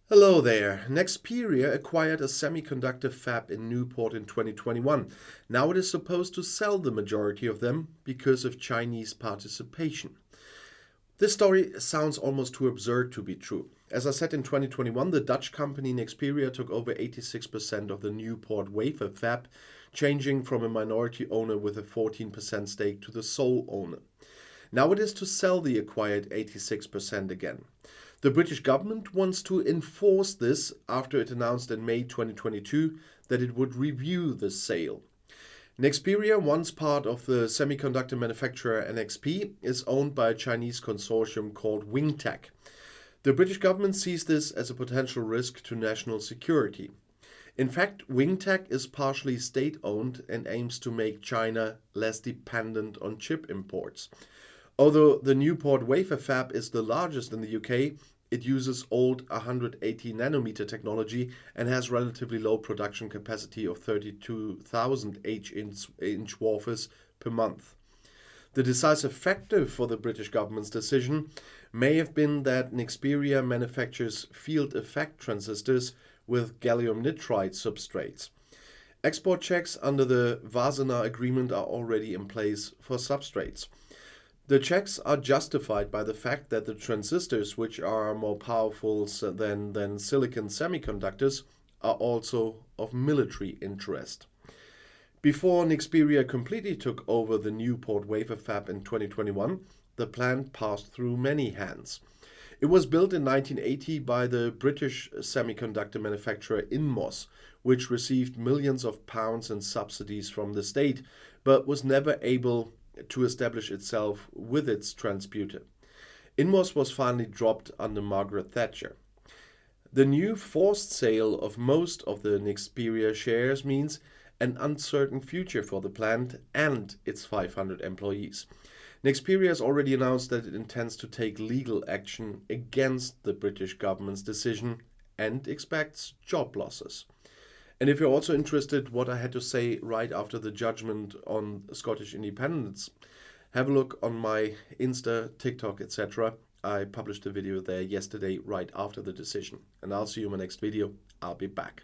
Hello there. Nexperia acquired a semiconductor fab in Newport in 2021. Now it is supposed to sell the majority of them because of Chinese participation. This story sounds almost too absurd to be true. As I said, in 2021, the Dutch company Nexperia took over 86% of the Newport wafer fab, changing from a minority owner with a 14% stake to the sole owner. Now it is to sell the acquired 86% again. The British government wants to enforce this after it announced in May 2022 that it would review the sale. Nexperia, once part of the semiconductor manufacturer NXP, is owned by a Chinese consortium called Wingtech. The British government sees this as a potential risk to national security. In fact, Wingtech is partially state-owned and aims to make China less dependent on chip imports. Although the Newport wafer fab is the largest in the UK, it uses old 180 nanometer technology and has relatively low production capacity of 32,000 inch wafers per month. The decisive factor for the British government's decision may have been that Nexperia manufactures field effect transistors with gallium nitride substrates. Export checks under the Wassenaar Agreement are already in place for substrates. The checks are justified by the fact that the transistors, which are more powerful than silicon semiconductors, are also of military interest. Before Nexperia completely took over the Newport wafer fab in 2021, the plant passed through many hands. It was built in 1980 by the British semiconductor manufacturer Inmos, which received millions of pounds in subsidies from the state, but was never able to establish itself with its transputer. Inmos was finally dropped under Margaret Thatcher. The new forced sale of most of the Nexperia shares means an uncertain future for the plant and its 500 employees. Nexperia has already announced that it intends to take legal action against the British government's decision and expects job losses. And if you're also interested what I had to say right after the judgment on Scottish independence, have a look on my Insta, TikTok, etc. I published a video there yesterday right after the decision. And I'll see you in my next video. I'll be back.